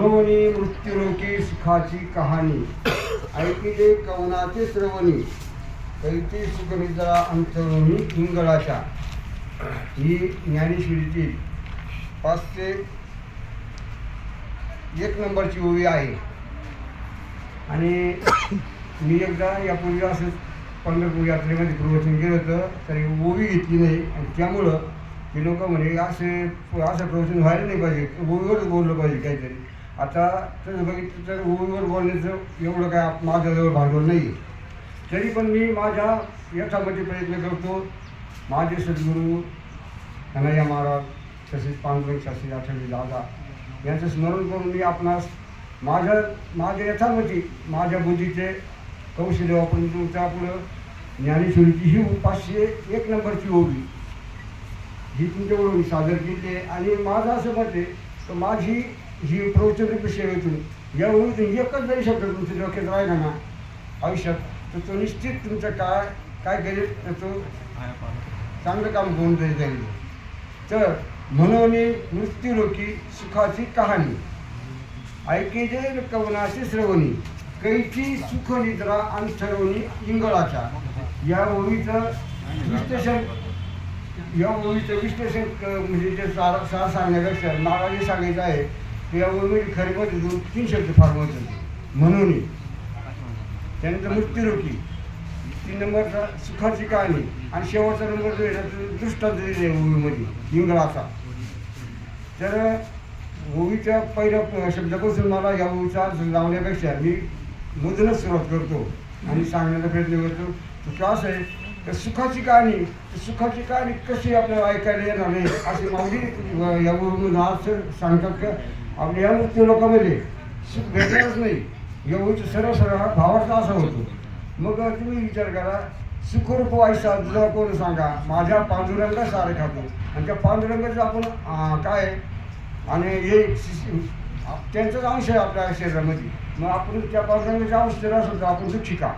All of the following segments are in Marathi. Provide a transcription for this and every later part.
मनोनी मृत्यूलोकी सुखाची कहाणी ऐकिले कवनाचे श्रवणी कैती सुखनिद्रा अंतरुणी इंगळाच्या ही ज्ञानेश्वरीची 501 नंबरची ओवी आहे. आणि मी एकदा यापूर्वी असंच पंढरपूर यात्रेमध्ये प्रवचन केलं होतं, तरी ओवी घेतली नाही आणि त्यामुळं ते लोक म्हणे असं प्रवचन व्हायला नाही पाहिजे, ओवीवरच बोललं पाहिजे काहीतरी. आता तसं बघितलं तर ओवीवर बोलण्याचं एवढं काय माझ्याजवळ भांडवल नाही आहे. तरी पण मी माझ्या यथामती प्रयत्न करतो. माझे सद्गुरू कन्हैया महाराज तसेच पांडुरंग शास्त्री आठवले दादा यांचं स्मरण करून मी आपणास माझ्या यथामती माझ्या बुद्धीचे कौशल्य वापरून तुमच्या पुढं ज्ञानेश्वरीची ही 501 नंबरची ओवी ही तुमच्याकडून सादर केली आहे. आणि माझं असं मत आहे तर माझी ही प्रवचन सेवेतून या ओवीतून एकच जरी शब्द तुमच्या डोक्यात राहिला ना आयुष्यात, तर तो निश्चित तुमचं काय करेल तो चांगलं काम होऊन जाईल. तर म्हणून मृत्यूलोकी सुखाची कहाणी ऐकेजे कवनाची श्रवणी कैची सुखनिद्रा अंतरुणी इंगळाच्या या ओवीचं विश्लेषण म्हणजे जे सार सांगण्यापेक्षा मला जे सांगायचं आहे ते या ओवी खरीमध्ये 2-3 शब्द फार महत्त्वाचे. म्हणून त्यानंतर मृत्यूलोकी 3 नंबरचा सुखाची कहाणी आणि शेवटचा नंबर जो आहे ना तो दृष्टांत दिले ओवीमध्ये इंगळाचा. तर ओवीच्या पहिल्या शब्दापासून मला या ओवीचा अर्थ लावण्यापेक्षा मी मधूनच सुरुवात करतो आणि सांगण्याचा प्रयत्न करतो. तर असं आहे तर सुखाची कहाणी कशी आपल्याला ऐकायला येणार नाही असे माऊली या ओवीमधून अर्थ सांगतात का आपल्या या मृत्यू लोकांमध्ये सुख भेटणारच नाही. या ओवीचा सरळ हा भावार्थ असा होतो. मग तुम्ही विचार करा, सुखरूप वायसा तुझा कोण सांगा माझ्या पांडुरंगा सारे खातो. आणि त्या पांडुरंगाचं आपण काय आणि हे त्यांचाच अंश आहे आपल्या शरीरामध्ये. मग आपण त्या पांडुरंगाचा अंश जर असेल तर आपण दुःखी का?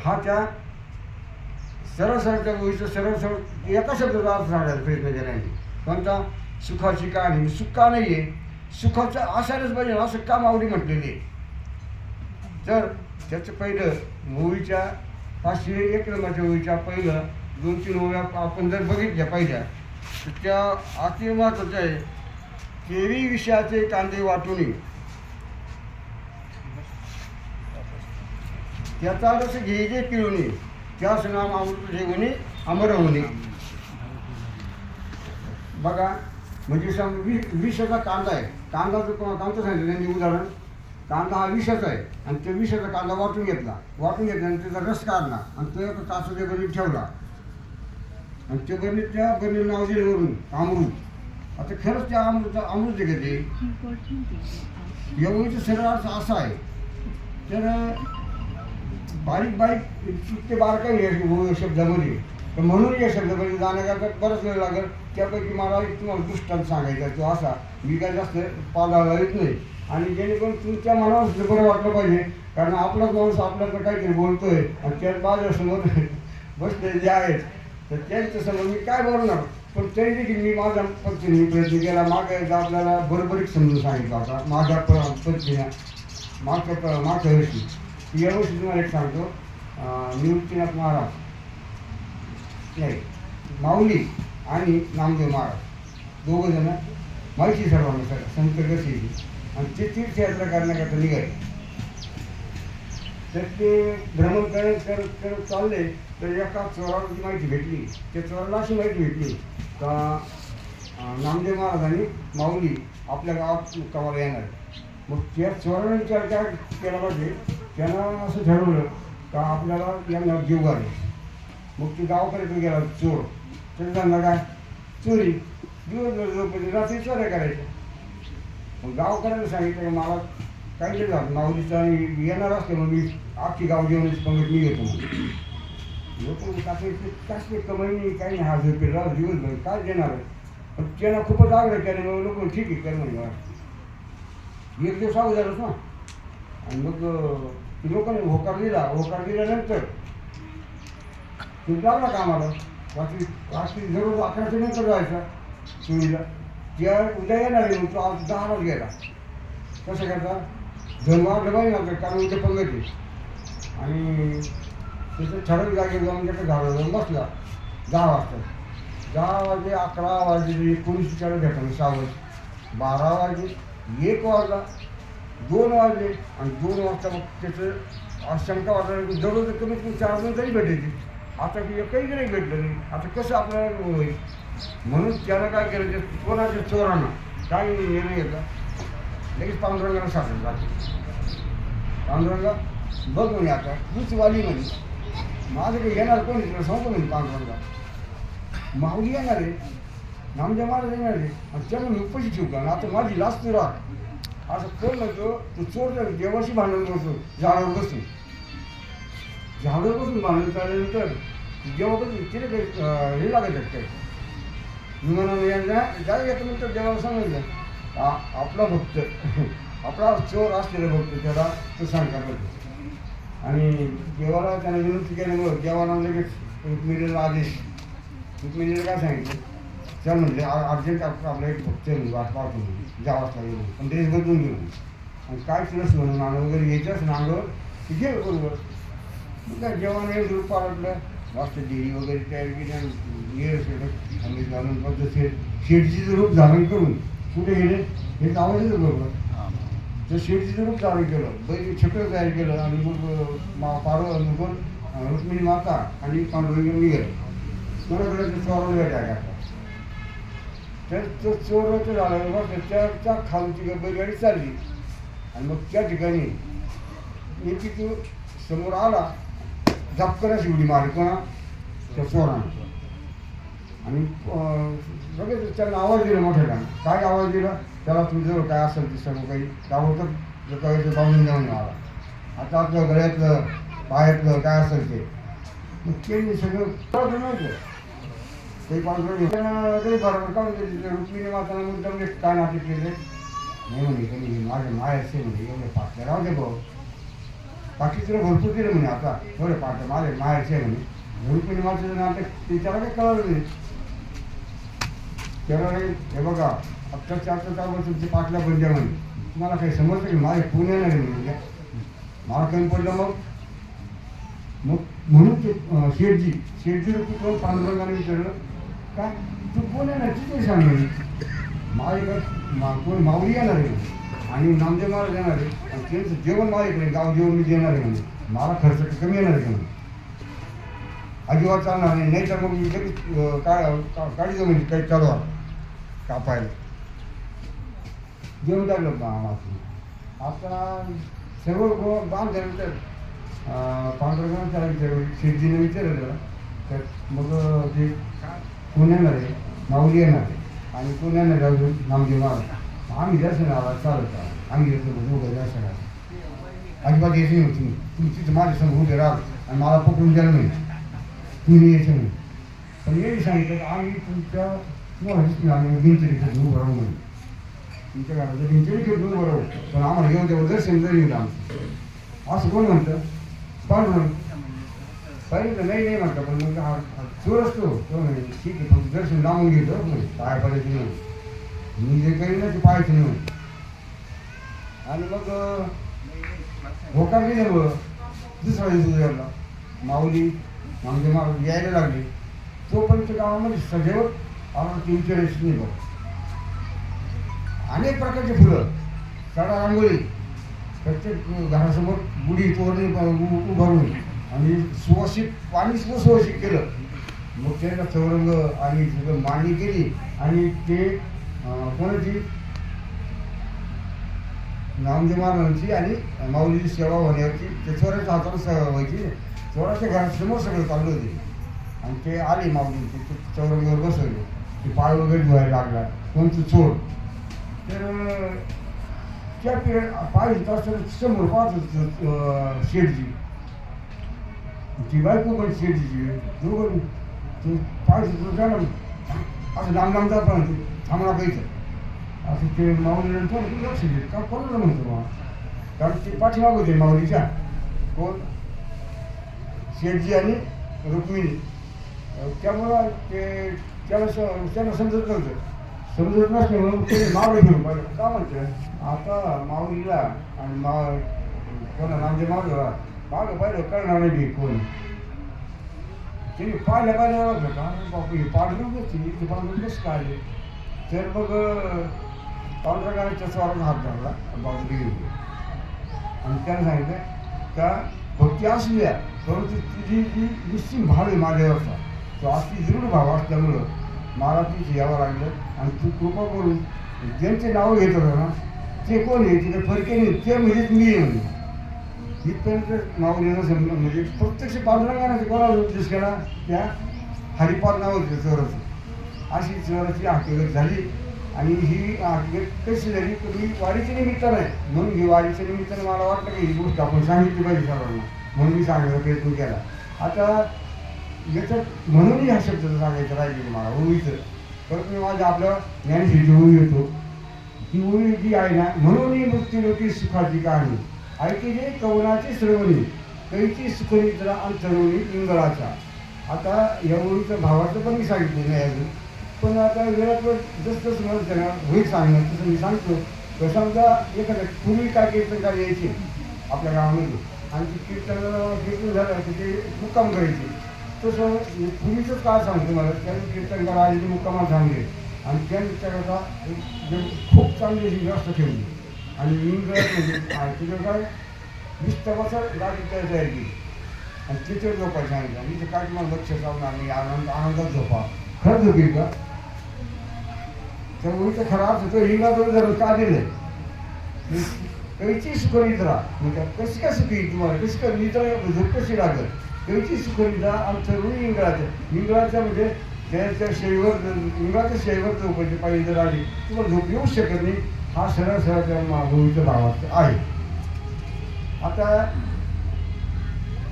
हा त्या सरळ गोष्ट सरळ एका शब्दाचा अर्थ सांगायचा प्रयत्न केला आहे. कोणता? सुखाची कहाणी. सुख का नाही आहे, सुखाचं असायलाच पाहिजे असं का माऊली म्हटलेली आहे. तर त्याचं पहिलं ओवीच्या 501 नंबरच्या ओवीच्या पहिलं 2-3 ओव्या आपण जर बघितल्या पहिल्या तर त्या अति महत्त्वाच्या आहे. केवी विषयाचे कांदे वाटून त्याचा रस घे पिळून त्याच नाम अमृत जेवणे अमर होणे. बघा म्हणजे विषाचा कांदा आहे. कांदाचं सांगितलं त्यांनी उदाहरण. कांदा हा विषाचा आहे आणि त्या विषाचा कांदा वाटून घेतल्यानंतर त्याचा रस काढला आणि तो एका काचेच्या बरणीत ठेवला आणि त्या बरणीला नाव दिलं वरून अमृत. आता खरंच त्या अमृत घेते एवढीचं सरळ अर्थ असा आहे. तर बारीक ते बारकाई शब्दामध्ये तर म्हणून या शब्दामध्ये जाण्याकरता बराच वेळ लागेल. त्यापैकी मला तुम्हाला दृष्टांत सांगायचा तो असा, मी काय जास्त पालायला येत नाही आणि जेणेकरून तुमच्या मनावर सुद्धा बरं वाटलं पाहिजे. कारण आपलाच माणूस आपल्याकडे काहीतरी बोलतोय आणि त्यात माझ्यासमोर बसलेले जे आहेत तर त्यांच्यासमोर मी काय बोलणार. पण तरी देखील मी माझ्या पद्धतीने प्रयत्न केला. मागे आपल्याला बरोबरीत समजून सांगितलं होता माझ्या पद्धतीने मागच्या वर्षी. यावर्षी तुम्हाला एक सांगतो, निवृत्तीनाथ महाराज नाही माऊली आणि नामदेव महाराज दोघंजणं माहिती सर्वांना संत कशी आणि ते तीर्थयात्रा करण्याकरता निघाले. तर ते भ्रमण करत चालले तर एका चोराची माहिती भेटली. त्या चोराला अशी माहिती भेटली का नामदेव महाराज आणि माऊली आपल्या गावात मुक्कामाला येणार. मग त्या चोराने विचार काय केला पाहिजे, त्यानं असं ठरवलं का आपल्याला यांना जीव घाले. मग ते गावापर्यंत गेला चोर. तर त्यांना काय चोरी दिवसभर रात्री चोऱ्या करायच्या. मग गावकऱ्यांना सांगितलं की मला काही नाही झालं, माऊलीचा येणार असते मग मी अख्खी गाव जेवणाची पंगत मी घेतो. लोक कसले कमाई नाही काही नाही, 1000 रुपये राहू दिवसभर काय देणार आहे. पण त्यांना खूपच आग्रह केला. मग लोक ठीक आहे कर म्हणजे एक दिवस अगोदरच ना. आणि मग लोकांनी होकार दिल्यानंतर तू लागला कामाला. रात्री जरूर 11च्या नंतर जायचा चोरीला. त्या उद्या येणार आहे मग तो आज 10 गेला कसं करता जर मारलं पाहिजे ना कारण उद्या पंगत आहे आणि तिथं ठराविक जागेवर जाऊन त्याच्या झाडावर जाऊन बसला 10 वाजता 10 वाजले 11 वाजले 19 भेटलं 6 वाजले 12 वाजले 1 वाजला 2 वाजले आणि 2 वाजता मग त्याचं आशंका वाटलं की दररोज कमीत कमी 4 जण तरी भेटायची आता की एकही नाही भेटलं नाही आता कसं आपल्याला होईल म्हणून त्यानं काय केलं ते कोणाच्या चोरांना काय निर्णय घेतला लगेच पांडुरंगाला सापडलं जाते पांडुरंगा बघ म्हणे आता तूच वाली म्हणे माझं काही येणार कोणी तुला सांगतो म्हणे पांडुरंगा माऊली येणार आहे नामदेव महाराज येणार आहे आणि त्याला मी उपाशी ठेवू का आता माझी लाच तू राह असं कोण म्हणतो तू चोर देवाशी भांडण बसतो झाडावर बसून झाडावर बसून भांडण चालल्यानंतर देवा बसून तिला काही हे लागत आहेत काय विमानाने यांना जाऊ येतं नंतर देवाला सांगितलं आपला भक्त आपला चोर असलेला भक्त त्याला तो सांगता पडतो आणि देवाला त्याने विनंती केल्यामुळं देवाला लगेच रुक्मिणीला आदेश रुक्मिणीला काय सांगितलं चल म्हणले अर्जंट आपला एक भक्त वाट पाहतो जावाच लागेल पण ड्रेस बदलून घेऊ आणि काय तुला सोनं नाणं वगैरे घ्यायचं असं नांगं की घे बरोबर मग काय जेवण एक रूप पाळटलं मस्त डेरी वगैरे तयार केली आणि ये आणि घालून पद्धतशीर शेडजीचं रूप धारण करून कुठे गेले हे आवाजच बरोबर तर शेडजीचं रूप धारण केलं बैल छत्र तयार केलं आणि मग पारो मग रुक्मिणी माता आणि पांडुरंग निघालं कोणाकडे ते चोराला भेटायला तर तो चोराचं झालं मग त्याच्या खालची बैलगाडी चालली आणि मग त्या ठिकाणी नेमकी तो समोर आला झपकनाची उडी मारली कोणा त्या चोरानं आणि लगेच त्यांना आवाज दिला मोठ्याला काय आवाज दिला त्याला तुमच्याजवळ काय असेल ते सर्व काही त्याबरोबर जर बांधून जाऊन आला आता आपलं गळ्यातलं पायातलं काय असेल ते मग त्यांनी सगळं नव्हतं ते पांढरं तरी बरोबर का म्हणजे रुक्मिणी माताला मुद्दाम काय नाते केले नाही म्हणे त्यांनी माझ्या मायाचे म्हणजे एवढे पाठले राहू दे भाऊ बाकी तुला भरपूर दिलं म्हणे आता एवढे पाठ माझे मायाचे म्हणे रुक्मिणी मातेचं नाटक ते त्याला काही कळलं नाही त्याला हे बघा आत्ताच्या तुमची पाटल्या बंद्या म्हणे तुम्हाला काही समजतं की माझे फोन येणार आहे म्हणजे मला कमी पडलं मग म्हणून ते शेठजी कोण पांडुरंगाने विचारलं काय तू कोण येणार तिथे सांग माझे काय कोण माऊली येणार आहे आणि नामदेव महाराज येणार आहे आणि त्यांचं जेवण माझ्याकडे गाव जेवण मी देणार आहे म्हणजे मला खर्च कमी येणार आहे म्हणून अजिबात चालणार नाही तर मग मी लगेच काढी म्हणजे काही चालवा कापायला जेवण टाकलं मात्र आता सर्व बांध झाल्यानंतर पांडुरंगानं त्याला विचारलं शेठजीने विचारलं त्याला तर मग ते कोण येणार आहे माऊली येणार आहे आणि कोण येणार आहे अजून नामदेव महाराज आम्ही दर्शन आला चालत आम्ही येतो दोघं दर्शन आला अजिबात यायचं नाही तुम्ही तिथं माझ्या समोर उभे राहा आणि मला पकडून द्यायला नाही तुम्ही यायचं नाही पण यांनी सांगितलं आम्ही तुम्हाला आम्ही दिनचर्येत उभं राहू म्हणून तुमच्या घराचं दिनचर्येत उभं राहू पण आम्हाला येऊन तेव्हा दर्शन जरी येईल आमचं असं कोण म्हणतं पांडुरंग पहिले तर नाही म्हणतं पण मग हा चोर असतो तो म्हणजे ठीक आहे फक्त दर्शन लावून घेतो म्हणजे पाय पडायचं नाही मी जे काही ना ते पाहायचं नाही आणि मग होकार नाही झालं दुसरा दिवस उद्याला माऊली नामदेव महाराज यायला लागले तोपर्यंत गावामध्ये सदैव आम्हाला 3-4 नाही बघ अनेक प्रकारचे फुलं सडा रांगोळी प्रत्येक घरासमोर गुढी तोरणी उभारून आणि सुवासिक पाणी सुवासिक केलं मग त्यांना चौरंग आणि सगळं मांडणी केली आणि ते कोणाची नामदेव महाराजांची आणि माऊलीची सेवा होण्याची ते चोराच्या हाताला व्हायची चोराच्या घरासमोर सगळं चाललं होते आणि ते आले माऊली ते चौरंगावर बसवले ते पाय वगैरे धुवायला लागला कोणतं चोर तर त्या पिरियड पाय तास समोर पाहत होतं शेठजी ती बायको पण शेठजीची दोघं ते पाय झालं असं लांब जात पण थांबला पाहिजे असं ते माऊलीला थोडं लक्ष देत का कोणाला म्हणतो बा कारण ते पाठीमाग होते माऊलीच्या कोण शेठजी आणि रुक्मिणी त्यामुळं ते त्यांना समजत नव्हतं समजत नसते म्हणून ते मावळे घेऊन पाहिलं का म्हणतं आता माऊलीला आणि कोणा नामजे मावळीला मागं पाहिलं कळणार नाही कोण त्यांनी पाहिल्या ओळखलं का बापू हे पांढरून बसली ते पांढरून कसं काढले तर मग पांढऱ्या स्वाराचा हात धरला बाजूला घेऊन आणि त्यानं सांगितलं का भक्ती असू द्या परंतु तुझी जी निश्चित भाव आहे माझ्यावरचा तो अति दृढ भाव असल्यामुळं मला तिथे यावं लागलं आणि तू कृपा करून ज्यांचे नावं घेत होतं ना ते कोण आहे तिथे फरके नाही ते म्हणजेच मी आहे म्हणजे इथपर्यंत नाव लिहिणं म्हणजे प्रत्यक्ष पांडुरंगाने कोणाला उपदेश केला त्या हरिपाद नाव होते चोराचं अशी चोराची हकीकत झाली आणि ही हकीकत कशी झाली तर ही वारीच्या निमित्तानं आहे म्हणून ही वारीच्या निमित्तानं मला वाटलं की ही गोष्ट आपण सांगितली पाहिजे सर्वांना म्हणून मी सांगायचा प्रयत्न केला आता याच्यात म्हणूनही ह्या शब्दाचं सांगायचं राहिली मला ओळीचं परत मी माझ्या आपल्या ज्ञानशीची ओळी येतो ती ओळी जी आहे ना म्हणूनही मृत्यूलोकी सुखाची कहाणी ऐकी जे कवनाची श्रवणी कैची सुखनिद्रा अंतरवणी इंगळाचा आता या ओळीचं भावाचं पण मी सांगितलं नाही अजून पण आता वेळात जसं जसं त्यांना होईल सांगणं तसं मी सांगतो तर समजा एखाद्या पूर्वी काय कीर्तनकार यायचे आपल्या गावामध्ये आणि ते कीर्तन झालं तर ते मुक्काम करायचे तसं पूर्वीचंच काळ सांगतो मला त्यांनी कीर्तनकार आले ते मुक्कामाला थांबले आणि त्यांच्याकरता खूप चांगली अशी व्यवस्था ठेवली आणि इंग्रज म्हणजे तिथं काय 20 गाडी तयार केली आणि तिथे झोपायला सांगितलं आणि तिथे काय तुम्हाला लक्ष लावणार नाही आनंदात झोपा खरंच झोपी का तर उलट खरा अर्थ तो हिंगाचं जर का दिलं कैची सुखनिद्रा म्हणजे कशी काय सुखी तुम्हाला कशी काय निद्रा झोप कशी लागल कैची सुखनिद्रा अंतरुणी इंगळाच्या म्हणजे त्याच्या शेळीवर इंगळाच्या शेळीवर झोपायची पाहिजे जर आली तुम्हाला झोप येऊ शकत नाही हा सरळ त्या भूमीचा भाव आहे आता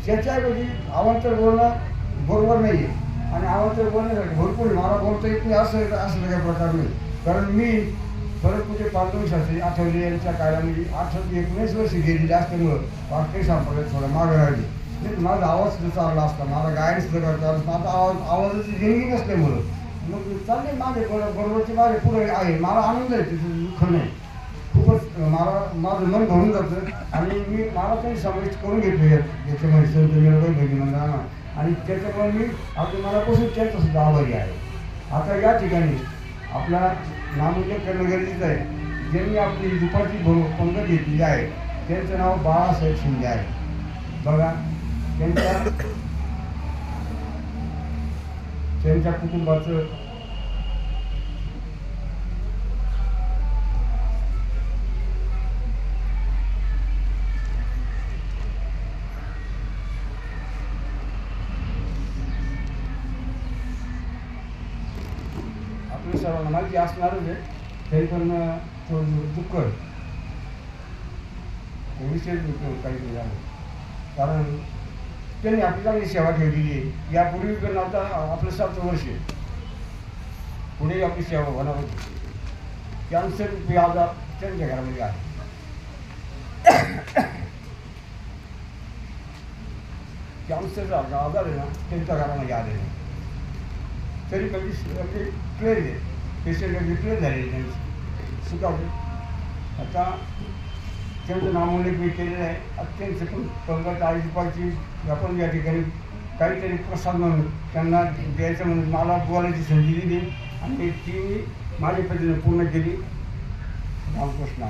त्याच्याऐवजी अवांतर बोलणं बरोबर नाही आहे आणि अवांतर बोलण्यासाठी भरपूर मला बोलता येत नाही असं काही प्रकार नाही कारण मी परत कुठे पांडुरंग शास्त्री आठवले यांच्या काळामध्ये 19 वर्षी गेलेली असल्यामुळं वाक्य संपर्कात थोडं मागं राहिली नाही माझा आवाज सुद्धा चालला असता मला गायन सुद्धा करता माझा आवाजाची देणगी नसल्यामुळं मग चालले माझे बरोबरचे माझे पुढे आहे मला आनंद आहे तिथं दुःख नाही खूपच माझं मन भरून जातं आणि मला काही समाविष्ट करून घेतलं याच्यामध्ये संत मिळवलं भगिनींना आणि त्याच्यामुळे मी आपल्या मनापासून त्यांचा सुद्धा आभारी आहे आता या ठिकाणी आपला नामोल्लेख करणं गरजेचं आहे ज्यांनी आपली दुपारची पंगत घेतलेली आहे त्यांचं नाव बाळासाहेब शिंदे आहे बघा त्यांच्या कुटुंबाचं सर्वांना माहिती असणारच आहे तरी पण थोडं दुःख विशेष दुःख काहीतरी झालं कारण त्यांनी आपली चांगली सेवा ठेवलेली आहे यापूर्वी पण आता आपलं 7 वर्ष पुढे आपली सेवा होणार होती कॅन्सर आजार त्यांच्या घरामध्ये आहे कॅन्सरचा आजार आहे ना त्यांच्या घरामध्ये आलेला आहे तरी कधी क्लिअर आहे पेशंट कधी क्लिअर झालेली त्यांची सुखावले आता त्यांचं नामोल्लेख मी केलेलं आहे अत्यंत पंगत आयुष्यपाची आपण या ठिकाणी काहीतरी प्रसाद म्हणून त्यांना द्यायचं म्हणून मला बोलायची संधी दिली आणि ती मी माझ्या पद्धतीने पूर्ण केली रामकृष्ण